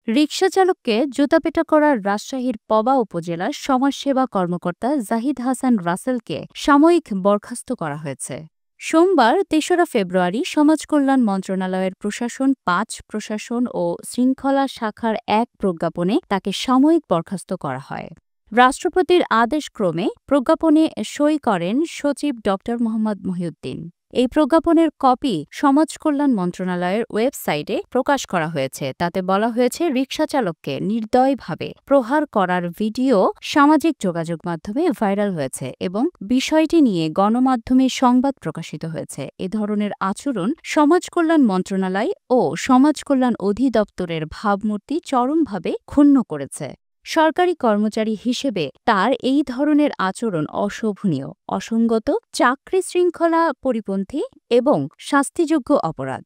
রিকশাচালককে জুতাপেটা করার রাজশাহীর পবা উপজেলার সমাজসেবা কর্মকর্তা জাহিদ হাসান রাসেলকে সাময়িক বরখাস্ত করা হয়েছে। সোমবার ৩রা ফেব্রুয়ারি সমাজ কল্যাণ মন্ত্রণালয়ের প্রশাসন ৫ প্রশাসন ও শৃঙ্খলা শাখার এক প্রজ্ঞাপনে তাকে সাময়িক বরখাস্ত করা হয়। রাষ্ট্রপতির আদেশক্রমে প্রজ্ঞাপনে সই করেন সচিব ড মোহাম্মদ মহিউদ্দিন। এই প্রজ্ঞাপনের কপি সমাজ কল্যাণ মন্ত্রণালয়ের ওয়েবসাইটে প্রকাশ করা হয়েছে। তাতে বলা হয়েছে, রিকশাচালককে নির্দয়ভাবে প্রহার করার ভিডিও সামাজিক যোগাযোগ মাধ্যমে ভাইরাল হয়েছে এবং বিষয়টি নিয়ে গণমাধ্যমে সংবাদ প্রকাশিত হয়েছে। এ ধরনের আচরণ সমাজ কল্যাণ মন্ত্রণালয় ও সমাজ কল্যাণ অধিদপ্তরের ভাবমূর্তি চরমভাবে ক্ষুণ্ণ করেছে। সরকারি কর্মচারী হিসেবে তার এই ধরনের আচরণ অশোভনীয়, অসঙ্গত, চাকরি শৃঙ্খলা পরিপন্থী এবং শাস্তিযোগ্য অপরাধ।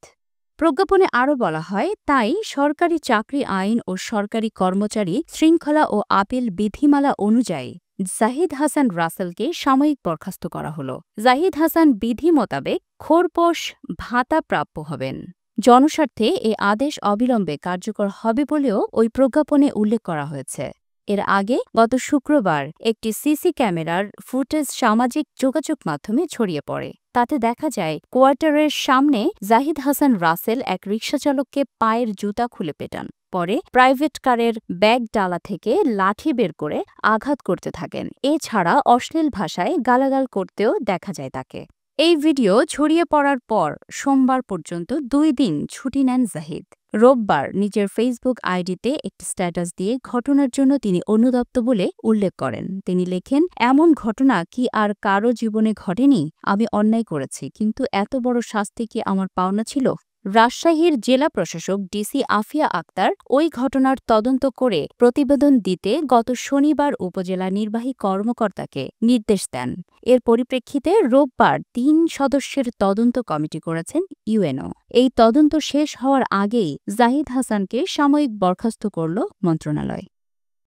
প্রজ্ঞাপনে আরও বলা হয়, তাই সরকারি চাকরি আইন ও সরকারি কর্মচারী শৃঙ্খলা ও আপিল বিধিমালা অনুযায়ী জাহিদ হাসান রাসেলকে সাময়িক বরখাস্ত করা হল। জাহিদ হাসান বিধি মোতাবেক খোরপোশ ভাতা প্রাপ্য হবেন। জনস্বার্থে এ আদেশ অবিলম্বে কার্যকর হবে বলেও ওই প্রজ্ঞাপনে উল্লেখ করা হয়েছে। এর আগে গত শুক্রবার একটি সিসি ক্যামেরার ফুটেজ সামাজিক যোগাযোগ মাধ্যমে ছড়িয়ে পড়ে। তাতে দেখা যায়, কোয়ার্টারের সামনে জাহিদ হাসান রাসেল এক রিকশাচালককে পায়ের জুতা খুলে পেটান। পরে প্রাইভেট কারের ব্যাগ ডালা থেকে লাঠি বের করে আঘাত করতে থাকেন। এছাড়া অশ্লীল ভাষায় গালাগাল করতেও দেখা যায় তাকে। এই ভিডিও ছড়িয়ে পড়ার পর সোমবার পর্যন্ত ২ দিন ছুটি নেন জাহিদ। রোববার নিজের ফেসবুক আইডিতে একটি স্ট্যাটাস দিয়ে ঘটনার জন্য তিনি অনুতপ্ত বলে উল্লেখ করেন। তিনি লেখেন, এমন ঘটনা কি আর কারো জীবনে ঘটেনি? আমি অন্যায় করেছি, কিন্তু এত বড় শাস্তি কি আমার পাওনা ছিল? রাজশাহীর জেলা প্রশাসক ডিসি আফিয়া আক্তার ওই ঘটনার তদন্ত করে প্রতিবেদন দিতে গত শনিবার উপজেলা নির্বাহী কর্মকর্তাকে নির্দেশ দেন। এর পরিপ্রেক্ষিতে রোববার ৩ সদস্যের তদন্ত কমিটি করেছেন ইউএনও। এই তদন্ত শেষ হওয়ার আগেই জাহিদ হাসানকে সাময়িক বরখাস্ত করল মন্ত্রণালয়।